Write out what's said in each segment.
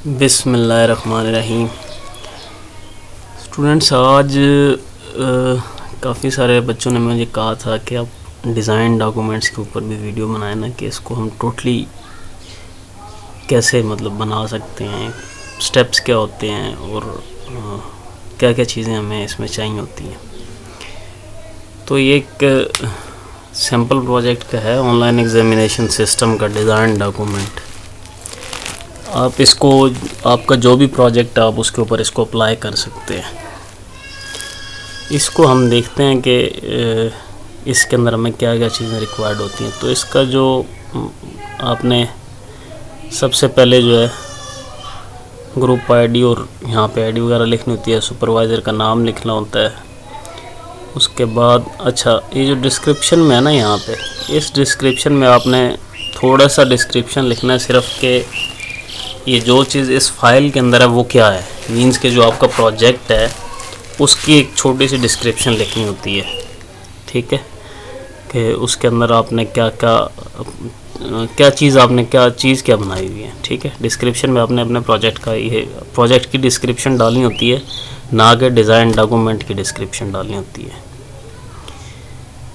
बिस्मिल्लाहिर्रहमानिर्रहीम। स्टूडेंट्स, आज काफ़ी सारे बच्चों ने मुझे कहा था कि आप डिज़ाइन डॉक्यूमेंट्स के ऊपर भी वीडियो बनाए ना, कि इसको हम टोटली कैसे बना सकते हैं, स्टेप्स क्या होते हैं और क्या क्या चीज़ें हमें इसमें चाहिए होती हैं। तो ये एक सैम्पल प्रोजेक्ट का है, ऑनलाइन एग्जामिनेशन सिस्टम का डिज़ाइन डॉक्यूमेंट। आप इसको, आपका जो भी प्रोजेक्ट है आप उसके ऊपर इसको अप्लाई कर सकते हैं। इसको हम देखते हैं कि इसके अंदर हमें क्या क्या चीज़ें रिक्वायर्ड होती हैं। तो इसका जो आपने सबसे पहले जो है ग्रुप आईडी और यहाँ पे आईडी वगैरह लिखनी होती है, सुपरवाइज़र का नाम लिखना होता है। उसके बाद ये जो डिस्क्रिप्शन में है ना, यहाँ पे इस डिस्क्रिप्शन में आपने थोड़ा सा डिस्क्रिप्शन लिखना है, सिर्फ के ये जो चीज़ इस फाइल के अंदर है वो क्या है, मींस के जो आपका प्रोजेक्ट है उसकी एक छोटी सी डिस्क्रिप्शन लिखनी होती है। ठीक है, कि उसके अंदर आपने क्या चीज़ क्या बनाई हुई है। ठीक है, डिस्क्रिप्शन में आपने अपने प्रोजेक्ट की डिस्क्रिप्शन डालनी होती है, ना कि डिज़ाइन डॉक्यूमेंट की डिस्क्रिप्शन डालनी होती है।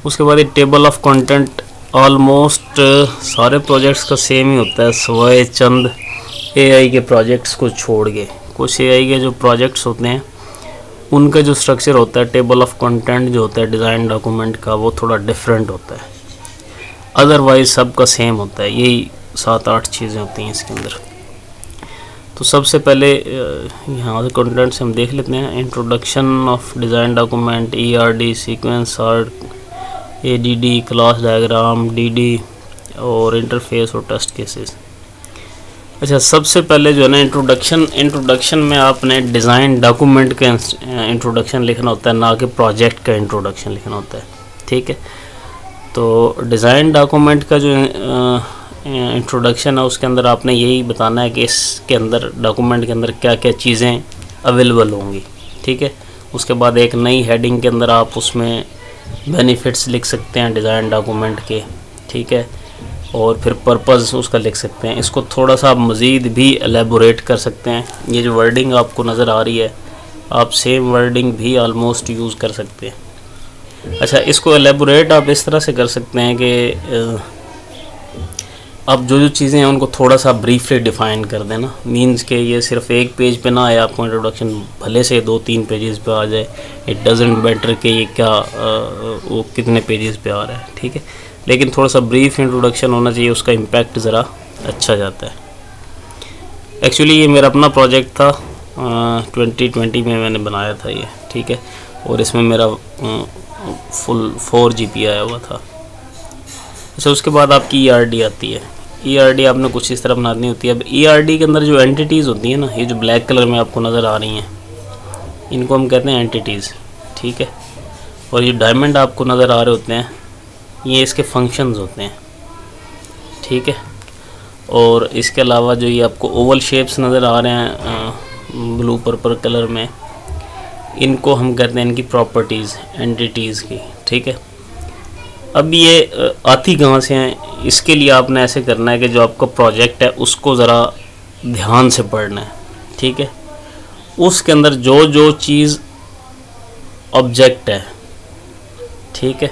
उसके बाद एक टेबल ऑफ कंटेंट ऑलमोस्ट सारे प्रोजेक्ट्स का सेम ही होता है, सवाए चंद एआई के प्रोजेक्ट्स को छोड़ के। कुछ एआई के जो प्रोजेक्ट्स होते हैं उनका जो स्ट्रक्चर होता है, टेबल ऑफ कंटेंट जो होता है डिज़ाइन डॉक्यूमेंट का, वो थोड़ा डिफरेंट होता है। अदरवाइज़ सबका सेम होता है, यही 7-8 चीज़ें होती हैं इसके अंदर। तो सबसे पहले यहाँ से कंटेंट से हम देख लेते हैं। Introduction of design document, ERD, sequence art, ADD, class diagram, DD और इंटरफेस और टेस्ट केसेस। सबसे पहले जो है ना इंट्रोडक्शन में आपने डिज़ाइन डॉक्यूमेंट का इंट्रोडक्शन लिखना होता है, ना कि प्रोजेक्ट का इंट्रोडक्शन लिखना होता है। ठीक है, तो डिज़ाइन डॉक्यूमेंट का जो इंट्रोडक्शन है उसके अंदर आपने यही बताना है कि इसके अंदर डॉक्यूमेंट के अंदर क्या क्या चीज़ें अवेलेबल होंगी। ठीक है, उसके बाद एक नई हेडिंग के अंदर आप उसमें बेनिफिट्स लिख सकते हैं डिज़ाइन डॉक्यूमेंट के। ठीक है, और फिर पर्पज़ उसका लिख सकते हैं। इसको थोड़ा सा आप मज़ीद भी एलेबोरेट कर सकते हैं। ये जो वर्डिंग आपको नज़र आ रही है, आप सेम वर्डिंग भी आलमोस्ट यूज़ कर सकते हैं। इसको एलेबोरेट आप इस तरह से कर सकते हैं कि आप जो चीज़ें हैं उनको थोड़ा सा ब्रीफली डिफ़ाइन कर देना। मींस के ये सिर्फ एक पेज पे ना आए आपको इंट्रोडक्शन, भले से 2-3 पेजेस पे आ जाए, इट डजेंट मैटर कि ये क्या वो कितने पेजेस पे आ रहा है। ठीक है, लेकिन थोड़ा सा ब्रीफ इंट्रोडक्शन होना चाहिए, उसका इम्पैक्ट ज़रा अच्छा जाता है। एक्चुअली ये मेरा अपना प्रोजेक्ट था, 2020 में मैंने बनाया था ये। ठीक है, और इसमें मेरा फुल 4 GB आया हुआ था। उसके बाद आपकी ERD आती है। ERD आपने कुछ इस तरह बनानी होती है। अब ERD के अंदर जो एंटिटीज़ होती हैं ना, ये जो ब्लैक कलर में आपको नज़र आ रही हैं, इनको हम कहते हैं एंटिटीज़। ठीक है, और ये डायमंड आपको नज़र आ रहे होते हैं, ये इसके फंक्शंस होते हैं। ठीक है, और इसके अलावा जो ये आपको ओवल शेप्स नज़र आ रहे हैं ब्लू पर्पल कलर में, इनको हम कहते हैं इनकी प्रॉपर्टीज़, एंटिटीज़ की। ठीक है, अब ये आती कहाँ से हैं, इसके लिए आपने ऐसे करना है कि जो आपका प्रोजेक्ट है उसको ज़रा ध्यान से पढ़ना है। ठीक है, उसके अंदर जो चीज़ ऑब्जेक्ट है, ठीक है,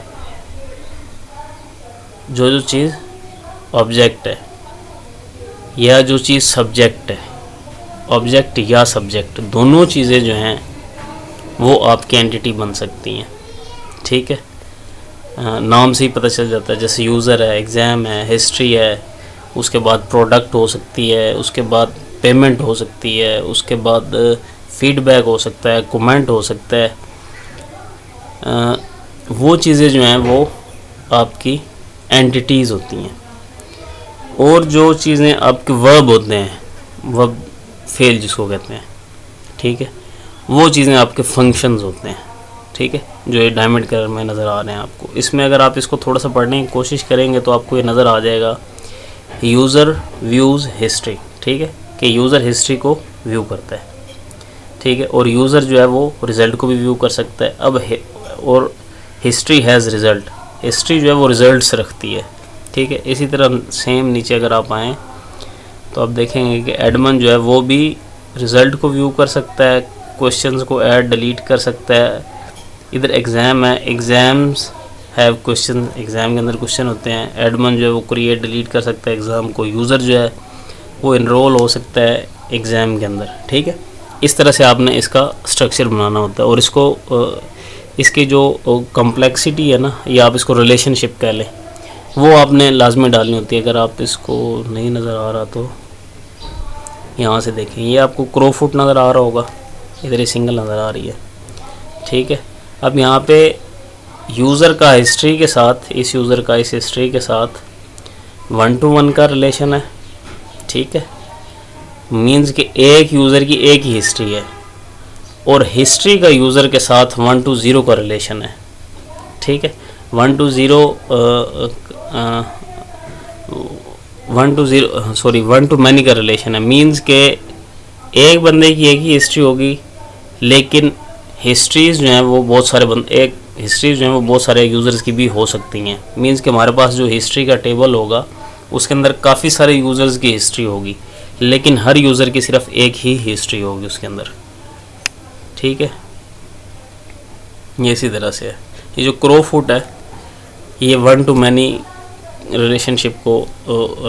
जो चीज़ ऑब्जेक्ट है या जो चीज़ सब्जेक्ट है, ऑब्जेक्ट या सब्जेक्ट, दोनों चीज़ें जो हैं वो आपकी एंटिटी बन सकती हैं। ठीक है, नाम से ही पता चल जाता है। जैसे यूज़र है, एग्ज़ाम है, हिस्ट्री है, उसके बाद प्रोडक्ट हो सकती है, उसके बाद पेमेंट हो सकती है, उसके बाद फीडबैक हो सकता है, कमेंट हो सकता है। वो चीज़ें जो हैं वो आपकी एंटिटीज़ होती हैं। और जो चीज़ें आपके वर्ब होते हैं, वर्ब फेल जिसको कहते हैं, ठीक है, वो चीज़ें आपके फंक्शंस होते हैं। ठीक है, जो ये डायमंड कलर में नज़र आ रहे हैं आपको, इसमें अगर आप इसको थोड़ा सा पढ़ने की कोशिश करेंगे तो आपको ये नज़र आ जाएगा, यूज़र व्यूज़ हिस्ट्री। ठीक है, कि यूज़र हिस्ट्री को व्यू करता है। ठीक है, और यूज़र जो है वो रिज़ल्ट को भी व्यू कर सकता है। अब और हिस्ट्री हैज़ रिज़ल्ट, हिस्ट्री जो है वो रिज़ल्ट्स रखती है। ठीक है, इसी तरह सेम नीचे अगर आप आएँ तो आप देखेंगे कि एडमन जो है वो भी रिज़ल्ट को व्यू कर सकता है, क्वेश्चंस को ऐड डिलीट कर सकता है। इधर एग्ज़ाम है, एग्ज़ाम्स हैव क्वेश्चन, एग्ज़ाम के अंदर क्वेश्चन होते हैं। एडमन जो है वो क्रिएट डिलीट कर सकता है एग्ज़ाम को। यूज़र जो है वो इनरोल हो सकता है एग्ज़ाम के अंदर, ठीक है। इस तरह से आपने इसका स्ट्रक्चर बनाना होता है। और इसको इसकी जो कॉम्प्लेक्सिटी है ना, या आप इसको रिलेशनशिप कह लें, वो आपने लाजमी डालनी होती है। अगर आप इसको नहीं नज़र आ रहा तो यहाँ से देखें, ये आपको क्रो फुट नज़र आ रहा होगा, इधर ही सिंगल नज़र आ रही है, ठीक है। अब यहाँ पे यूज़र का हिस्ट्री के साथ, इस यूज़र का इस हिस्ट्री के साथ 1 to 1 का रिलेशन है, ठीक है। मीन्स कि एक यूज़र की एक ही हिस्ट्री है, और हिस्ट्री का यूज़र के साथ 1 to 0 का रिलेशन है, ठीक है। 1 to 0 1 to many का रिलेशन है। मीन्स के एक बंदे की एक ही हिस्ट्री होगी, लेकिन हिस्ट्रीज़ जो हैं वो बहुत सारे एक हिस्ट्रीज़ जो हैं वो बहुत सारे यूज़र्स की भी हो सकती हैं। मीन्स के हमारे पास जो हिस्ट्री का टेबल होगा उसके अंदर काफ़ी सारे यूज़र्स की हिस्ट्री होगी, लेकिन हर यूज़र की सिर्फ एक ही हिस्ट्री होगी उसके अंदर, ठीक है। ये इसी तरह से है। ये जो क्रो फुट है ये 1 to many रिलेशनशिप को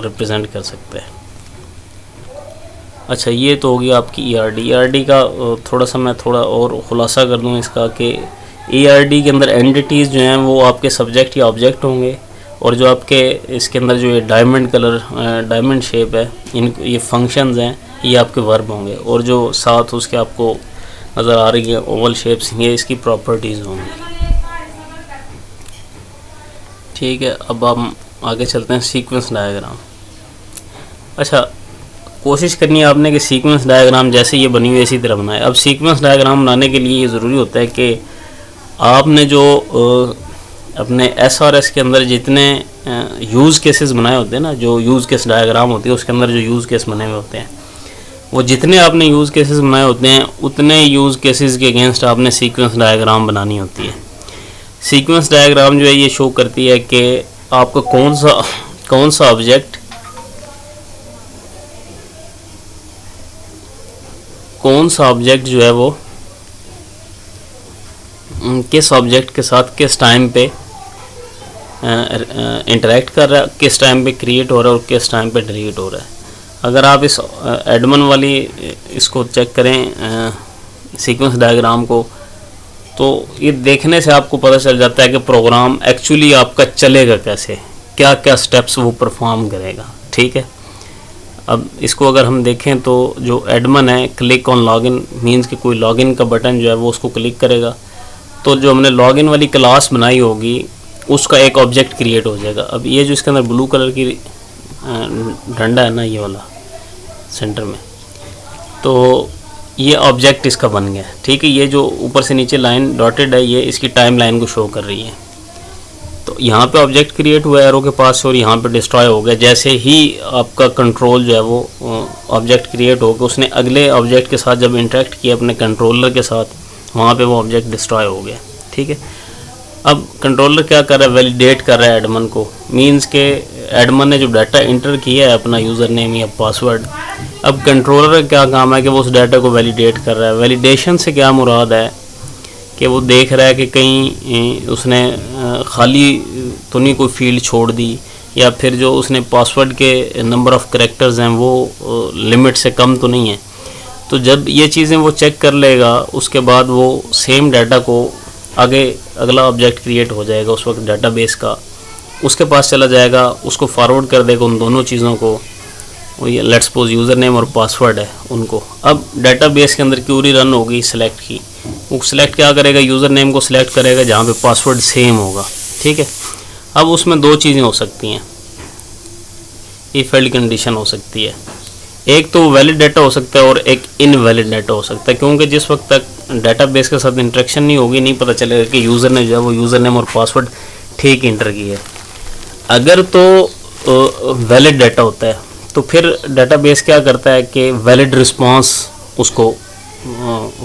रिप्रेजेंट कर सकता है। अच्छा, ये तो होगी आपकी ERD का थोड़ा सा मैं थोड़ा और ख़ुलासा कर दूँ इसका कि ERD के अंदर एंटिटीज़ जो हैं वो आपके सब्जेक्ट या ऑब्जेक्ट होंगे, और जो आपके इसके अंदर जो ये डायमंड कलर डायमंड शेप है, ये फंक्शंस हैं, ये आपके वर्ब होंगे, और जो साथ उसके आपको नज़र आ रही है ओवल शेप्स, ये इसकी प्रॉपर्टीज़ होंगी, ठीक है। अब हम आगे चलते हैं सीक्वेंस डायग्राम। अच्छा, कोशिश करनी है आपने कि सीक्वेंस डायग्राम जैसे ये बनी हुई इसी तरह बनाए। अब सीक्वेंस डायग्राम बनाने के लिए ये ज़रूरी होता है कि आपने जो अपने SRS के अंदर जितने यूज़ केसेस बनाए होते हैं ना, जो यूज़ केस डायग्राम होती है उसके अंदर जो यूज़ केस बने हुए होते हैं, वो जितने आपने यूज़ केसेस बनाए होते हैं उतने यूज़ केसेस के अगेंस्ट आपने सीक्वेंस डायग्राम बनानी होती है। सीक्वेंस डायग्राम जो है ये शो करती है कि आपका कौन सा ऑब्जेक्ट जो है वो किस ऑब्जेक्ट के साथ किस टाइम पे इंटरेक्ट कर रहा है, किस टाइम पे क्रिएट हो रहा है और किस टाइम पे डिलीट हो रहा है। अगर आप इस एडमन वाली इसको चेक करें सीक्वेंस डायग्राम को, तो ये देखने से आपको पता चल जाता है कि प्रोग्राम एक्चुअली आपका चलेगा कैसे, क्या क्या स्टेप्स वो परफॉर्म करेगा, ठीक है। अब इसको अगर हम देखें तो जो एडमन है, क्लिक ऑन लॉगिन मीन्स कि कोई लॉगिन का बटन जो है वो उसको क्लिक करेगा, तो जो हमने लॉगिन वाली क्लास बनाई होगी उसका एक ऑब्जेक्ट क्रिएट हो जाएगा। अब ये जो इसके अंदर ब्लू कलर की डंडा है ना, ये वाला सेंटर में, तो ये ऑब्जेक्ट इसका बन गया, ठीक है। ये जो ऊपर से नीचे लाइन डॉटेड है ये इसकी टाइम लाइन को शो कर रही है। तो यहाँ पे ऑब्जेक्ट क्रिएट हुआ है एरो के पास, और यहाँ पे डिस्ट्रॉय हो गया। जैसे ही आपका कंट्रोल जो है वो ऑब्जेक्ट क्रिएट हो गया, उसने अगले ऑब्जेक्ट के साथ जब इंटरेक्ट किया अपने कंट्रोलर के साथ, वहाँ पे वो ऑब्जेक्ट डिस्ट्रॉय हो गया, ठीक है। अब कंट्रोलर क्या कर रहा है, वैलिडेट कर रहा है एडमन को। मींस के एडमन ने जो डाटा इंटर किया है अपना यूज़र नेम या पासवर्ड, अब कंट्रोलर का क्या काम है कि वो उस डाटा को वैलिडेट कर रहा है। वैलिडेशन से क्या मुराद है कि वो देख रहा है कि कहीं उसने खाली तो नहीं कोई फील्ड छोड़ दी, या फिर जो उसने पासवर्ड के नंबर ऑफ़ कैरेक्टर्स हैं वो लिमिट से कम तो नहीं है। तो जब ये चीज़ें वो चेक कर लेगा, उसके बाद वो सेम डाटा को आगे अगला ऑब्जेक्ट क्रिएट हो जाएगा उस वक्त डाटाबेस का, उसके पास चला जाएगा, उसको फॉरवर्ड कर देगा उन दोनों चीज़ों को। ये लेट्स सपोज यूज़र नेम और पासवर्ड है उनको। अब डाटाबेस के अंदर क्यूरी रन होगी सिलेक्ट की, वो सिलेक्ट क्या करेगा, यूज़र नेम को सिलेक्ट करेगा जहाँ पे पासवर्ड सेम होगा, ठीक है। अब उसमें दो चीज़ें हो सकती हैं, इफ एल्ड कंडीशन हो सकती है। एक तो वैलिड डाटा हो सकता है और एक इनवैलिड डाटा हो सकता है, क्योंकि जिस वक्त तक डाटाबेस के साथ इंटरेक्शन नहीं होगी नहीं पता चलेगा कि यूज़र ने जो है वो यूज़र नेम और पासवर्ड ठीक इंटर की है। अगर तो वैलिड डाटा होता है तो फिर डाटाबेस क्या करता है कि वैलिड रिस्पांस उसको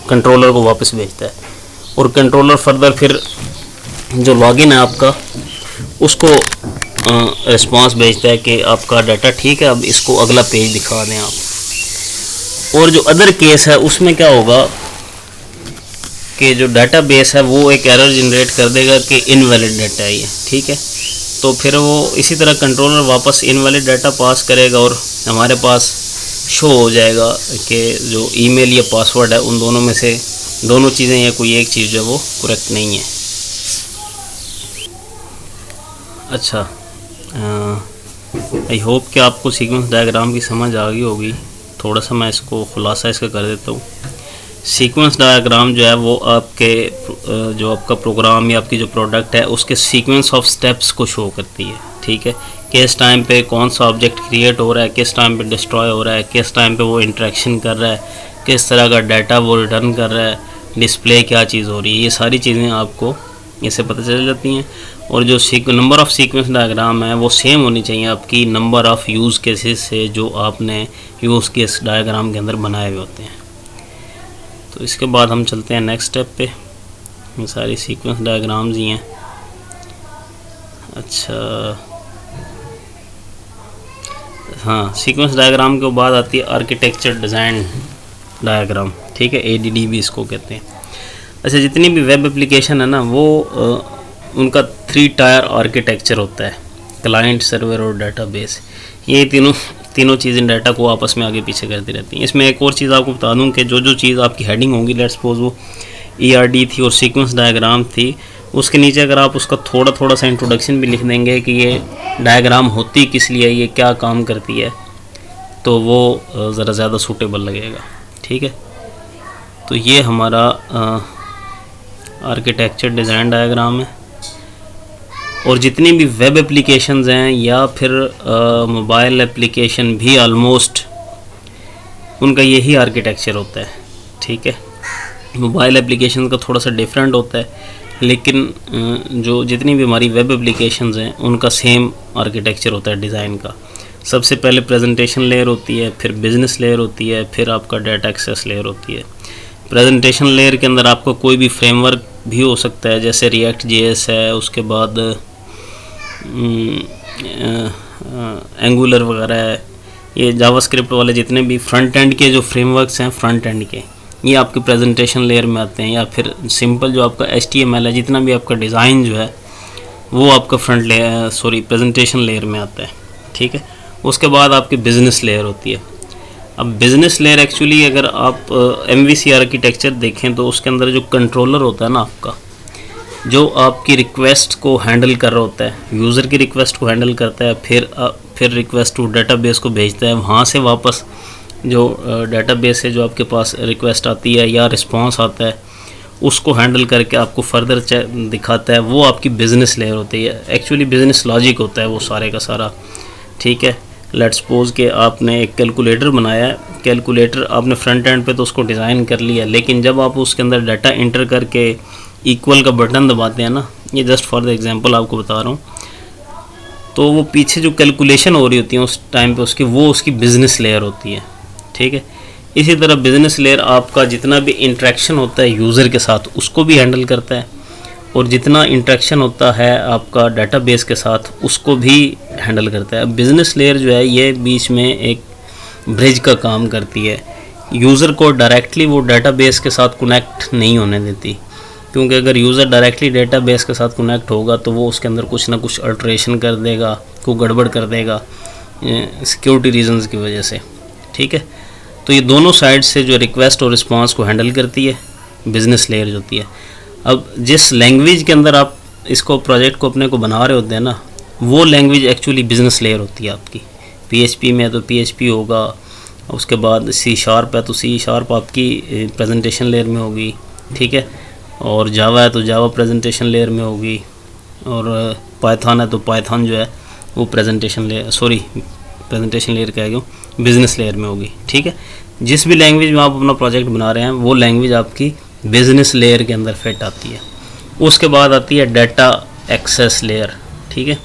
कंट्रोलर को वापस भेजता है, और कंट्रोलर फर्दर फिर जो लॉगिन है आपका उसको रिस्पांस भेजता है कि आपका डाटा ठीक है, अब इसको अगला पेज दिखा दें आप। और जो अदर केस है उसमें क्या होगा कि जो डाटा बेस है वो एक एरर जनरेट कर देगा कि इनवैलिड डाटा है ये, ठीक है। तो फिर वो इसी तरह कंट्रोलर वापस इनवैलिड डाटा पास करेगा और हमारे पास शो हो जाएगा कि जो ईमेल या पासवर्ड है उन दोनों में से दोनों चीज़ें या कोई एक चीज़ जो है वो करेक्ट नहीं है। अच्छा, आई होप कि आपको सीक्वेंस डायग्राम की समझ आ गई होगी। थोड़ा सा मैं इसको खुलासा इसका कर देता हूँ। सीक्वेंस डायग्राम जो है वो आपके जो आपका प्रोग्राम या आपकी जो प्रोडक्ट है उसके सीक्वेंस ऑफ स्टेप्स को शो करती है, ठीक है। किस टाइम पे कौन सा ऑब्जेक्ट क्रिएट हो रहा है, किस टाइम पे डिस्ट्रॉय हो रहा है, किस टाइम पे वो इंटरेक्शन कर रहा है, किस तरह का डाटा वो रिटर्न कर रहा है, डिस्प्ले क्या चीज़ हो रही है, ये सारी चीज़ें आपको इससे पता चल जाती हैं। और जो नंबर ऑफ़ सीक्वेंस डायग्राम है वो सेम होनी चाहिए आपकी नंबर ऑफ़ यूज़ केसेस से जो आपने यूज़ केस डायग्राम के अंदर बनाए हुए होते हैं। तो इसके बाद हम चलते हैं नेक्स्ट स्टेप पे। ये सारी सीक्वेंस डायग्राम्स ही हैं। अच्छा, हाँ, सीक्वेंस डायग्राम के बाद आती है आर्किटेक्चर डिज़ाइन डायग्राम, ठीक है, ADD भी इसको कहते हैं। अच्छा, जितनी भी वेब एप्लीकेशन है ना वो उनका 3 टायर आर्किटेक्चर होता है, क्लाइंट, सर्वर और डाटाबेस। ये तीनों चीज़ें डाटा को आपस में आगे पीछे करती रहती हैं। इसमें एक और चीज़ आपको बता दूं कि जो चीज़ आपकी हेडिंग होगी, लेट्स सपोज वो ERD थी और सीक्वेंस डायग्राम थी, उसके नीचे अगर आप उसका थोड़ा सा इंट्रोडक्शन भी लिख देंगे कि ये डायग्राम होती किस लिए, ये क्या काम करती है, तो वो ज़रा ज़्यादा सूटेबल लगेगा, ठीक है। तो ये हमारा आर्किटेक्चर डिज़ाइन डायग्राम है। और जितनी भी वेब एप्लीकेशंस हैं या फिर मोबाइल एप्लीकेशन भी ऑलमोस्ट उनका यही आर्किटेक्चर होता है, ठीक है। मोबाइल एप्लीकेशन का थोड़ा सा डिफरेंट होता है, लेकिन जो जितनी भी हमारी वेब एप्लीकेशंस हैं उनका सेम आर्किटेक्चर होता है डिज़ाइन का। सबसे पहले प्रेजेंटेशन लेयर होती है, फिर बिजनेस लेयर होती है, फिर आपका डाटा एक्सेस लेयर होती है। प्रेजेंटेशन लेयर के अंदर आपका कोई भी फ्रेमवर्क भी हो सकता है, जैसे React.js है, उसके बाद एंगुलर वगैरह है, ये जावास्क्रिप्ट वाले जितने भी फ्रंट एंड के जो फ्रेमवर्क्स हैं फ्रंट एंड के, ये आपके प्रेजेंटेशन लेयर में आते हैं। या फिर सिंपल जो आपका HTML है, जितना भी आपका डिज़ाइन जो है वो आपका प्रेजेंटेशन लेयर में आता है, ठीक है। उसके बाद आपकी बिज़नेस लेयर होती है। अब बिज़नेस लेयर एक्चुअली अगर आप MVC आर्किटेक्चर देखें तो उसके अंदर जो कंट्रोलर होता है ना आपका, जो आपकी रिक्वेस्ट को हैंडल कर रहा होता है, यूज़र की रिक्वेस्ट को हैंडल करता है, फिर रिक्वेस्ट टू डाटाबेस को भेजता है, वहाँ से वापस जो डाटाबेस है जो आपके पास रिक्वेस्ट आती है या रिस्पांस आता है उसको हैंडल करके आपको फर्दर दिखाता है, वो आपकी बिज़नेस लेयर होती है। एक्चुअली बिज़नेस लॉजिक होता है वो सारे का सारा, ठीक है। लेट्स सपोज कि आपने एक कैलकुलेटर बनाया है, कैलकुलेटर आपने फ्रंट एंड पे तो उसको डिज़ाइन कर लिया, लेकिन जब आप उसके अंदर डाटा इंटर करके इक्वल का बटन दबाते हैं ना, ये जस्ट फॉर द एग्जांपल आपको बता रहा हूँ, तो वो पीछे जो कैलकुलेशन हो रही होती है उस टाइम पे उसकी बिज़नेस लेयर होती है, ठीक है। इसी तरह बिज़नेस लेयर आपका जितना भी इंटरेक्शन होता है यूज़र के साथ उसको भी हैंडल करता है, और जितना इंटरेक्शन होता है आपका डाटाबेस के साथ उसको भी हैंडल करता है। बिज़नेस लेयर जो है ये बीच में एक ब्रिज का काम करती है, यूज़र को डायरेक्टली वो डाटाबेस के साथ कनेक्ट नहीं होने देती, क्योंकि अगर यूज़र डायरेक्टली डाटाबेस के साथ कनेक्ट होगा तो वो उसके अंदर कुछ ना कुछ अल्ट्रेशन कर देगा, को गड़बड़ कर देगा सिक्योरिटी रीजंस की वजह से, ठीक है। तो ये दोनों साइड से जो रिक्वेस्ट और रिस्पांस को हैंडल करती है बिज़नेस लेयर जो होती है। अब जिस लैंग्वेज के अंदर आप इसको प्रोजेक्ट को अपने को बना रहे होते हैं ना, वो लैंग्वेज एक्चुअली बिज़नेस लेयर होती है आपकी। PHP में है तो PHP होगा, उसके बाद C# है तो C# आपकी प्रेजेंटेशन लेयर में होगी, ठीक है। और जावा है तो जावा प्रेजेंटेशन लेयर में होगी, और पाइथन है तो पाइथन जो है वो प्रेजेंटेशन लेयर कह गया बिज़नेस लेयर में होगी, ठीक है। जिस भी लैंग्वेज में आप अपना प्रोजेक्ट बना रहे हैं वो लैंग्वेज आपकी बिज़नेस लेयर के अंदर फिट आती है। उसके बाद आती है डाटा एक्सेस लेयर, ठीक है।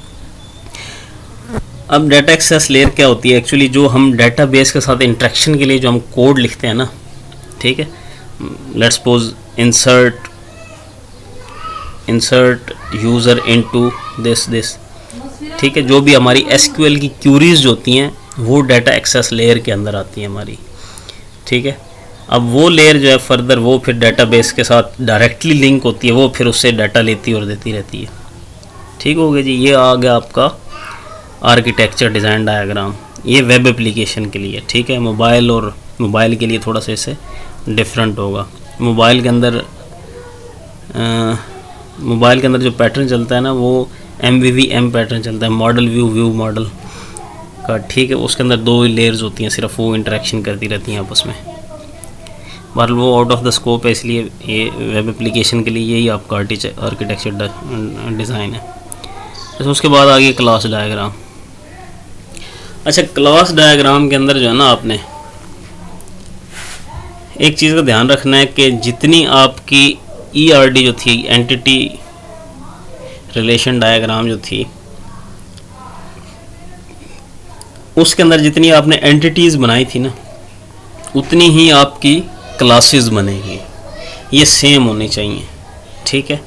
अब डाटा एक्सेस लेयर क्या होती है, एक्चुअली जो हम डाटाबेस के साथ इंटरेक्शन के लिए जो हम कोड लिखते हैं ना, ठीक है। Let's suppose insert user into this, ठीक है। जो भी हमारी SQL की क्यूरीज जो होती हैं वो डाटा एक्सेस लेयर के अंदर आती है हमारी, ठीक है। अब वो लेयर जो है फर्दर वो फिर डाटाबेस के साथ डायरेक्टली लिंक होती है, वो फिर उससे डाटा लेती और देती रहती है, ठीक हो गया जी। ये आ गया आपका आर्किटेक्चर डिज़ाइन डायग्राम, ये वेब एप्लीकेशन के लिए, ठीक है। मोबाइल के लिए थोड़ा सा इससे डिफरेंट होगा। मोबाइल के अंदर जो पैटर्न चलता है ना वो MVVM पैटर्न चलता है, मॉडल व्यू मॉडल का, ठीक है। उसके अंदर 2 लेयर्स होती हैं सिर्फ, वो इंटरेक्शन करती रहती हैं आपस में। बहरहाल वो आउट ऑफ द स्कोप है, इसलिए ये वेब एप्लीकेशन के लिए यही आपका आर्किटेक्चर डिज़ाइन है। तो उसके बाद आ गया क्लास डायग्राम। अच्छा, क्लास डायग्राम के अंदर जो है ना आपने एक चीज़ का ध्यान रखना है कि जितनी आपकी ERD जो थी, एंटिटी रिलेशन डायग्राम जो थी, उसके अंदर जितनी आपने एंटिटीज़ बनाई थी ना उतनी ही आपकी क्लासेस बनेगी, ये सेम होनी चाहिए, ठीक है।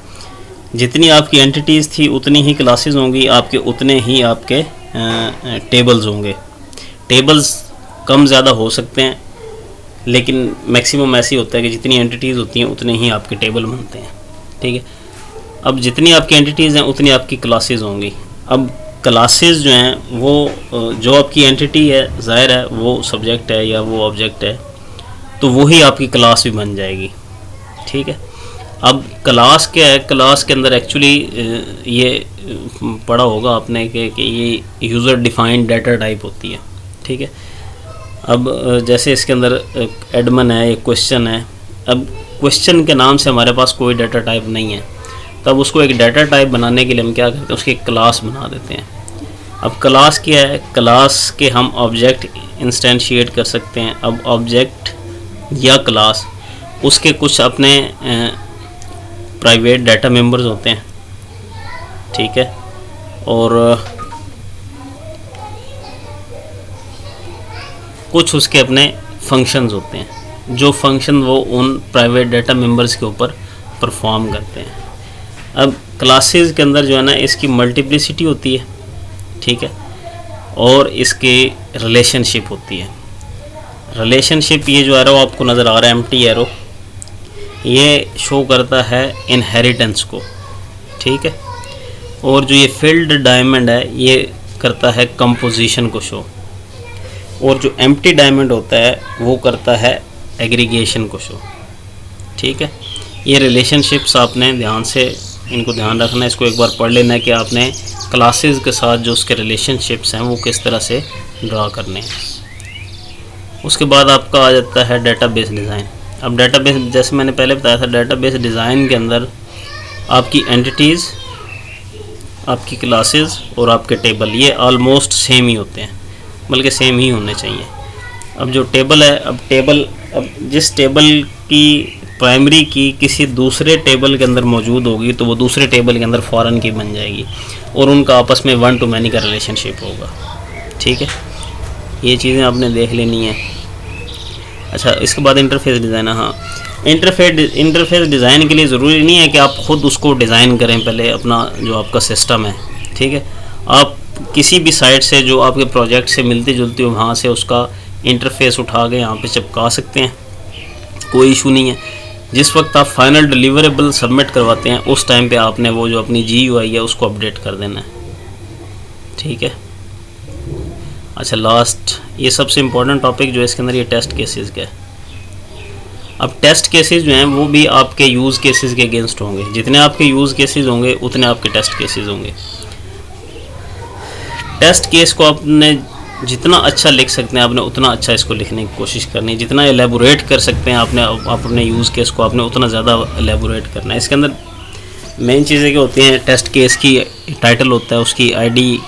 जितनी आपकी एंटिटीज़ थी उतनी ही क्लासेस होंगी आपके, उतने ही आपके टेबल्स होंगे। टेबल्स कम ज़्यादा हो सकते हैं, लेकिन मैक्सिमम ऐसे ही होता है कि जितनी एंटिटीज़ होती हैं उतने ही आपके टेबल बनते हैं, ठीक है। अब जितनी आपकी एंटिटीज़ हैं उतनी आपकी क्लासेस होंगी। अब क्लासेस जो हैं वो जो आपकी एंटिटी है ज़ाहिर है वो सब्जेक्ट है या वो ऑब्जेक्ट है, तो वही आपकी क्लास भी बन जाएगी, ठीक है। अब क्लास क्या है, क्लास के अंदर एक्चुअली ये पढ़ा होगा आपने कि ये यूज़र डिफाइंड डाटा टाइप होती है, ठीक है। अब जैसे इसके अंदर एडमन है, एक क्वेश्चन है। अब क्वेश्चन के नाम से हमारे पास कोई डाटा टाइप नहीं है, तब उसको एक डाटा टाइप बनाने के लिए हम क्या करते हैं, उसकी क्लास बना देते हैं। अब क्लास क्या है, क्लास के हम ऑब्जेक्ट इंस्टेंशिएट कर सकते हैं। अब ऑब्जेक्ट या क्लास उसके कुछ अपने प्राइवेट डाटा मेंबर्स होते हैं, ठीक है, और कुछ उसके अपने फंक्शंस होते हैं, जो फंक्शन वो उन प्राइवेट डाटा मेंबर्स के ऊपर परफॉर्म करते हैं। अब क्लासेस के अंदर जो है ना इसकी मल्टीप्लिसिटी होती है, ठीक है, और इसकी रिलेशनशिप होती है। रिलेशनशिप ये जो एरो आपको नज़र आ रहा है, एम्प्टी एरो, ये शो करता है इनहेरिटेंस को, ठीक है, और जो ये फिल्ड डायमंड है ये करता है कंपोजिशन को शो, और जो एम्प्टी डायमंड होता है वो करता है एग्रीगेशन को शो, ठीक है। ये रिलेशनशिप्स आपने ध्यान से इनको ध्यान रखना है, इसको एक बार पढ़ लेना है कि आपने क्लासेस के साथ जो उसके रिलेशनशिप्स हैं वो किस तरह से ड्रा करने हैं। उसके बाद आपका आ जाता है डेटाबेस डिज़ाइन। अब डेटाबेस, जैसे मैंने पहले बताया था, डेटाबेस डिज़ाइन के अंदर आपकी एंटिटीज़, आपकी क्लासेस और आपके टेबल ये ऑलमोस्ट सेम ही होते हैं, बल्कि सेम ही होने चाहिए। अब जो टेबल है, अब जिस टेबल की प्राइमरी की किसी दूसरे टेबल के अंदर मौजूद होगी तो वो दूसरे टेबल के अंदर फ़ॉरन की बन जाएगी और उनका आपस में 1 to many का रिलेशनशिप होगा, ठीक है। ये चीज़ें आपने देख लेनी है। अच्छा, इसके बाद इंटरफेस डिज़ाइन। हाँ, इंटरफेस डिज़ाइन के लिए ज़रूरी नहीं है कि आप ख़ुद उसको डिज़ाइन करें पहले, अपना जो आपका सिस्टम है, ठीक है। आप किसी भी साइट से जो आपके प्रोजेक्ट से मिलती जुलती हो वहाँ से उसका इंटरफेस उठा के यहाँ पे चिपका सकते हैं, कोई इशू नहीं है। जिस वक्त आप फाइनल डिलीवरेबल सबमिट करवाते हैं उस टाइम पे आपने वो जो अपनी GUI है उसको अपडेट कर देना है, ठीक है। अच्छा, लास्ट ये सबसे इम्पोर्टेंट टॉपिक जो है इसके अंदर, ये टेस्ट केसेस का है। अब टेस्ट केसेस जो हैं वो भी आपके यूज़ केसेस के अगेंस्ट होंगे। जितने आपके यूज़ केसेस होंगे उतने आपके टेस्ट केसेस होंगे। टेस्ट केस को आपने जितना अच्छा लिख सकते हैं आपने उतना अच्छा इसको लिखने की कोशिश करनी है। जितना एलेबोरेट कर सकते हैं आपने अपने यूज़ केस को आपने उतना ज़्यादा एलेबोरेट करना है। इसके अंदर मेन चीज़ें क्या होती हैं, टेस्ट केस की टाइटल होता है, उसकी ID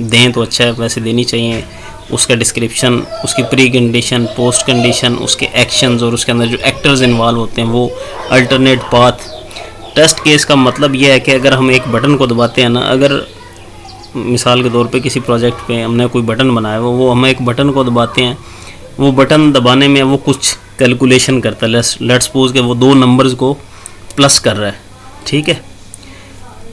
दें तो अच्छा है, वैसे देनी चाहिए। उसका डिस्क्रिप्शन, उसकी प्री कंडीशन, पोस्ट कंडीशन, उसके एक्शंस और उसके अंदर जो एक्टर्स इन्वॉल्व होते हैं वो, अल्टरनेट पाथ। टेस्ट केस का मतलब यह है कि अगर हम एक बटन को दबाते हैं ना, अगर मिसाल के तौर पे किसी प्रोजेक्ट पे हमने कोई बटन बनाया हुआ, वो हम एक बटन को दबाते हैं, वो बटन दबाने में वो कुछ कैलकुलेशन करता है। लेट्स सपोज के वो 2 नंबर्स को प्लस कर रहा है, ठीक है।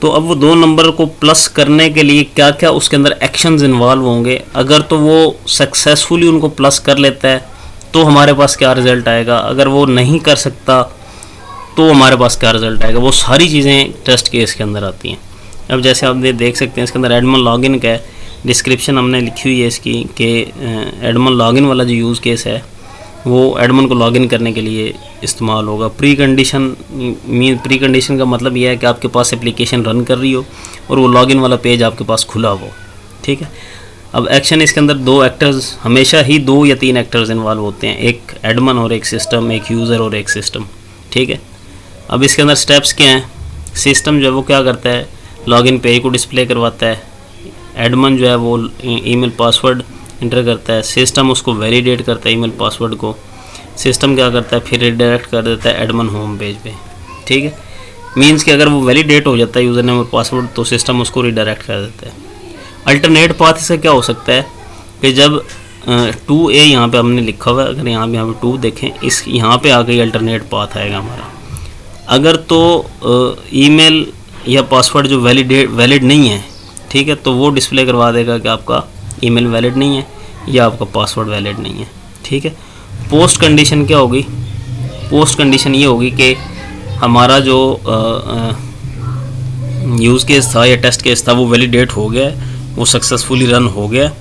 तो अब वो 2 नंबर को प्लस करने के लिए क्या क्या उसके अंदर एक्शंस इन्वॉल्व होंगे, अगर तो वो सक्सेसफुली उनको प्लस कर लेता है तो हमारे पास क्या रिज़ल्ट आएगा, अगर वो नहीं कर सकता तो हमारे पास क्या रिज़ल्ट आएगा, वो सारी चीज़ें टेस्ट केस के अंदर आती हैं। अब जैसे आप देख सकते हैं इसके अंदर एडमन लॉगिन का है, डिस्क्रिप्शन हमने लिखी हुई है इसकी कि एडमन लॉगिन वाला जो यूज़ केस है वो एडमन को लॉगिन करने के लिए इस्तेमाल होगा। प्री कंडीशन का मतलब यह है कि आपके पास एप्लीकेशन रन कर रही हो और वो लॉगिन वाला पेज आपके पास खुला हो, ठीक है। अब एक्शन इसके अंदर 2 एक्टर्स, हमेशा ही 2 या 3 एक्टर्स इन्वॉल्व होते हैं, एक एडमन और एक सिस्टम, एक यूज़र और एक सिस्टम, ठीक है। अब इसके अंदर स्टेप्स क्या हैं, सिस्टम जो है वो क्या करता है, लॉगिन पेज को डिस्प्ले करवाता है, एडमन जो है वो ईमेल पासवर्ड इंटर करता है, सिस्टम उसको वैलिडेट करता है ईमेल पासवर्ड को, सिस्टम क्या करता है फिर रिडायरेक्ट कर देता है एडमन होम पेज पे, ठीक है। मींस कि अगर वो वैलिडेट हो जाता है यूज़र नेम और पासवर्ड तो सिस्टम उसको रिडायरेक्ट कर देता है। अल्टरनेट पाथ इसका क्या हो सकता है कि जब 2A यहाँ पे हमने लिखा हुआ है, अगर यहाँ पे 2 देखें, इस यहाँ पे आके अल्टरनेट पाथ आएगा हमारा। अगर तो ईमेल या पासवर्ड जो वैलिड नहीं है, ठीक है, तो वो डिस्प्ले करवा देगा कि आपका ईमेल वैलिड नहीं है या आपका पासवर्ड वैलिड नहीं है, ठीक है। पोस्ट कंडीशन क्या होगी, पोस्ट कंडीशन ये होगी कि हमारा जो यूज़ केस था या टेस्ट केस था वो वैलिडेट हो गया, वो सक्सेसफुली रन हो गया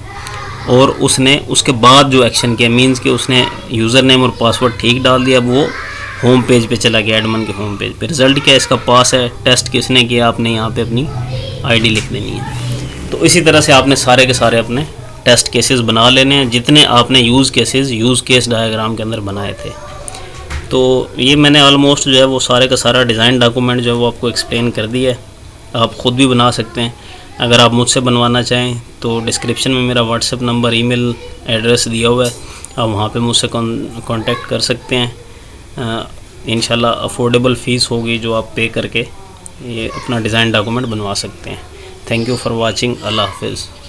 और उसने उसके बाद जो एक्शन किया, मींस कि उसने यूज़र नेम और पासवर्ड ठीक डाल दिया, वो होम पेज पे चला गया, एडमन के होम पेज पे। रिज़ल्ट क्या है, इसका पास है, टेस्ट किसने किया, आपने यहाँ पे अपनी आईडी लिख देनी है। तो इसी तरह से आपने सारे के सारे अपने टेस्ट केसेस बना लेने हैं जितने आपने यूज़ केस डायग्राम के अंदर बनाए थे। तो ये मैंने ऑलमोस्ट जो है वो सारे का सारा डिज़ाइन डॉक्यूमेंट जो है वो आपको एक्सप्लेन कर दिया है, आप ख़ुद भी बना सकते हैं। अगर आप मुझसे बनवाना चाहें तो डिस्क्रिप्शन में मेरा व्हाट्सएप नंबर, ईमेल एड्रेस दिया हुआ है, आप वहाँ पे मुझसे कांटेक्ट कर सकते हैं। इंशाल्लाह अफोर्डेबल फ़ीस होगी जो आप पे करके ये अपना डिज़ाइन डॉक्यूमेंट बनवा सकते हैं। Thank you for watching. अल्लाह हाफिज़।